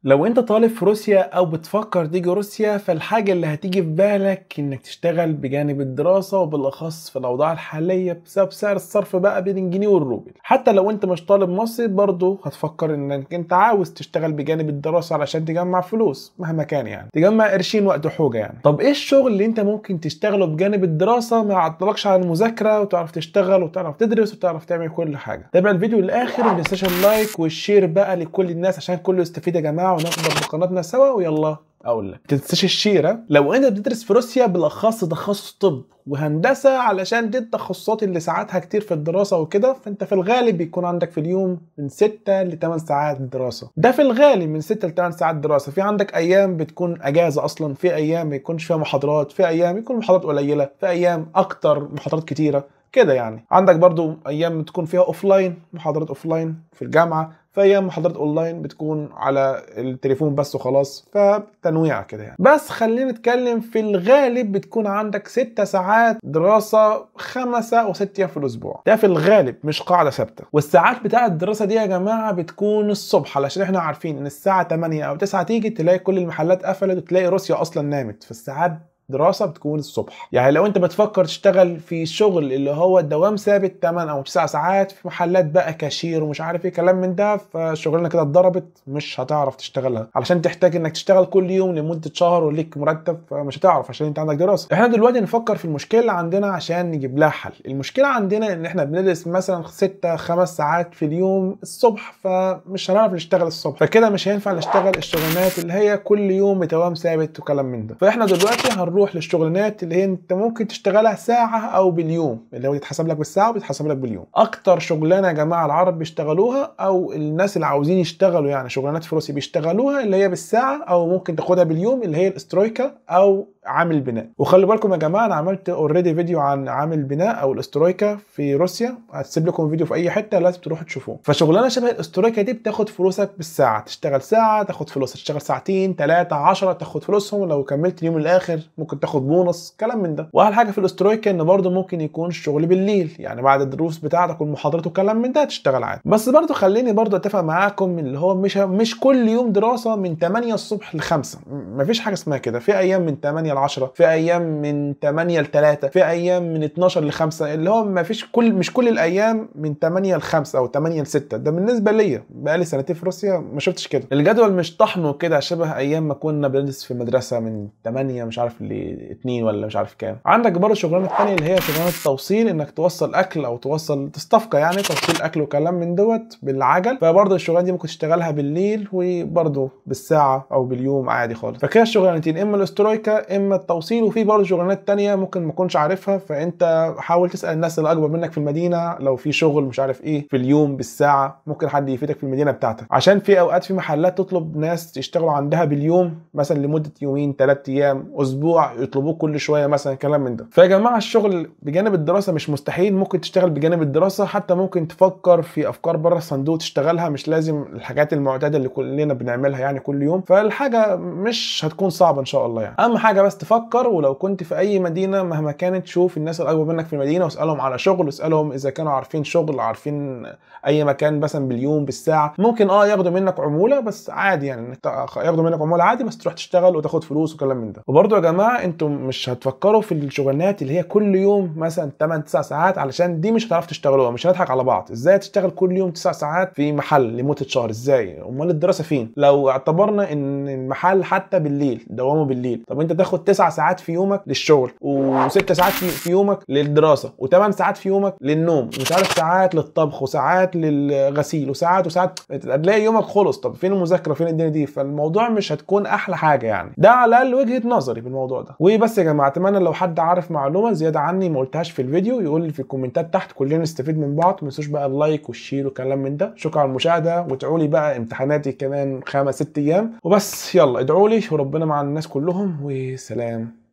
لو انت طالب في روسيا او بتفكر تيجي روسيا، فالحاجة اللي هتيجي في بالك انك تشتغل بجانب الدراسة، وبالاخص في الاوضاع الحالية بسبب سعر الصرف بقى بين الجنيه والروبل. حتى لو انت مش طالب مصري برضه هتفكر انك انت عاوز تشتغل بجانب الدراسة علشان تجمع فلوس مهما كان، يعني تجمع قرشين وقت حوجة يعني. طب ايه الشغل اللي انت ممكن تشتغله بجانب الدراسة ما يعطلكش على المذاكرة، وتعرف تشتغل وتعرف تدرس وتعرف تعمل كل حاجة؟ تابع الفيديو للاخر ومتنساش اللايك والشير بقى لكل الناس عشان كله يستفيد يا جماعة، ونكبر بقناتنا سوا. ويلا اقول لك متنساش الشيره. لو انت بتدرس في روسيا بالاخص تخصص طب وهندسه، علشان دي التخصصات اللي ساعاتها كتير في الدراسه وكده، فانت في الغالب بيكون عندك في اليوم من 6 ل 8 ساعات دراسه. ده في الغالب من 6 ل 8 ساعات دراسه. في عندك ايام بتكون اجازه اصلا، في ايام ما يكونش فيها محاضرات، في ايام يكون محاضرات قليله، في ايام اكتر محاضرات كتيره كده يعني. عندك برضو ايام بتكون فيها اوفلاين، محاضرات اوفلاين في الجامعه، في ايام محاضرات اونلاين بتكون على التليفون بس وخلاص، فتنويع كده يعني. بس خلينا نتكلم في الغالب بتكون عندك 6 ساعات دراسه 5 أو 6 ايام في الاسبوع. ده في الغالب مش قاعده ثابته. والساعات بتاعه الدراسه دي يا جماعه بتكون الصبح، علشان احنا عارفين ان الساعه 8 او 9 تيجي تلاقي كل المحلات قفلت وتلاقي روسيا اصلا نامت. في الساعات دراسة بتكون الصبح. يعني لو انت بتفكر تشتغل في شغل اللي هو الدوام ثابت 8 او 9 ساعات في محلات بقى كاشير ومش عارف ايه كلام من ده، فشغلنا كده اتضربت، مش هتعرف تشتغلها علشان تحتاج انك تشتغل كل يوم لمدة شهر وليك مرتب، فمش هتعرف عشان انت عندك دراسة. احنا دلوقتي نفكر في المشكلة اللي عندنا عشان نجيب لها حل. المشكلة عندنا ان احنا بندرس مثلا 5 ساعات في اليوم الصبح، فمش هنعرف نشتغل الصبح، فكده مش هينفع نشتغل الشغلانات اللي هي كل يوم بدوام ثابت وكلام من ده. فاحنا دلوقتي هنروح للشغلانات اللي هي انت ممكن تشتغلها ساعة او باليوم، اللي هو يتحسب لك بالساعة وبيتحسب لك باليوم. اكتر شغلانة يا جماعة العرب بيشتغلوها، او الناس اللي عاوزين يشتغلوا يعني شغلانات في روسيا بيشتغلوها، اللي هي بالساعة او ممكن تاخدها باليوم، اللي هي الاسترويكا او عامل بناء. وخلي بالكم يا جماعة انا عملت اوريدي فيديو عن عامل بناء او الاسترويكا في روسيا، هتسيب لكم فيديو في اي حتة لازم تروحوا تشوفوه. فشغلانة شبه الاسترويكا دي بتاخد فلوسك بالساعة، تشتغل ساعة تاخد فلوسها، تشتغل ساعتين 3 10 تاخد فلوسهم، لو كملت اليوم الاخر ممكن تاخد بونص كلام من ده. واحلى حاجه في الاسترويكا ان برضه ممكن يكون الشغل بالليل، يعني بعد الدروس بتاعتك والمحاضرات وكلام من ده تشتغل عادي. بس برضه خليني برضه اتفق معاكم اللي هو مش كل يوم دراسه من 8 الصبح ل 5، مفيش حاجه اسمها كده. في ايام من 8 ل 10، في ايام من 8 ل 3، في ايام من 12 ل 5، اللي هو مش كل الايام من 8 ل 5 او 8 ل 6. ده بالنسبه ليا بقالي سنتين في روسيا ما شفتش كده. الجدول مش طحنه كده شبه ايام ما كنا بندرس في المدرسه من 8 مش عارف ل 2 ولا مش عارف كام. عندك برضه شغلانه الثانيه اللي هي شغلانه التوصيل، انك توصل اكل او توصل تستفقه، يعني توصيل اكل وكلام من دوت بالعجل. فبرضه الشغلانه دي ممكن تشتغلها بالليل وبرضه بالساعه او باليوم عادي خالص. فكده الشغلانتين اما الاسترويكا اما التوصيل. وفي برضه شغلانات ثانيه ممكن ما تكونش عارفها، فانت حاول تسال الناس اللي اكبر منك في المدينه لو في شغل مش عارف ايه في اليوم بالساعه، ممكن حد يفيدك في المدينه بتاعتك. عشان في اوقات في محلات تطلب ناس يشتغلوا عندها باليوم مثلا لمده يومين 3 ايام اسبوع، يطلبوه كل شويه مثلا كلام من ده. فيا جماعه الشغل بجانب الدراسه مش مستحيل، ممكن تشتغل بجانب الدراسه، حتى ممكن تفكر في افكار بره الصندوق تشتغلها، مش لازم الحاجات المعتاده اللي كلنا بنعملها يعني كل يوم. فالحاجه مش هتكون صعبه ان شاء الله يعني. اهم حاجه بس تفكر، ولو كنت في اي مدينه مهما كانت شوف الناس الاكبر منك في المدينه واسالهم على شغل، واسالهم اذا كانوا عارفين شغل، عارفين اي مكان مثلا باليوم بالساعه. ممكن ياخدوا منك عموله بس عادي، يعني ياخدوا منك عموله عادي بس تروح تشتغل وتاخد فلوس وكلام من ده. وبرضه يا جماعه انتم مش هتفكروا في الشغلانات اللي هي كل يوم مثلا 8 9 ساعات، علشان دي مش هتعرف تشتغلوها. مش هنضحك على بعض، ازاي تشتغل كل يوم 9 ساعات في محل لمده شهر؟ ازاي؟ امال الدراسه فين؟ لو اعتبرنا ان المحل حتى بالليل دوامه بالليل، طب انت تاخد 9 ساعات في يومك للشغل، و6 ساعات في يومك للدراسه، و8 ساعات في يومك للنوم، ومش عارف ساعات للطبخ وساعات للغسيل وساعات تلاقي يومك خلص. طب فين المذاكره؟ فين الدنيا دي؟ فالموضوع مش هتكون احلى حاجه يعني. ده على الاقل وجهه نظري بالموضوع ده. وبس يا جماعه، اتمنى لو حد عارف معلومه زياده عني ما قلتهاش في الفيديو يقول لي في الكومنتات تحت، كلنا نستفيد من بعض. ما تنسوش بقى اللايك والشير وكلام من ده. شكرا على المشاهده، وادعوا لي بقى امتحاناتي كمان 5 6 ايام وبس. يلا ادعوا لي وربنا مع الناس كلهم، وسلام.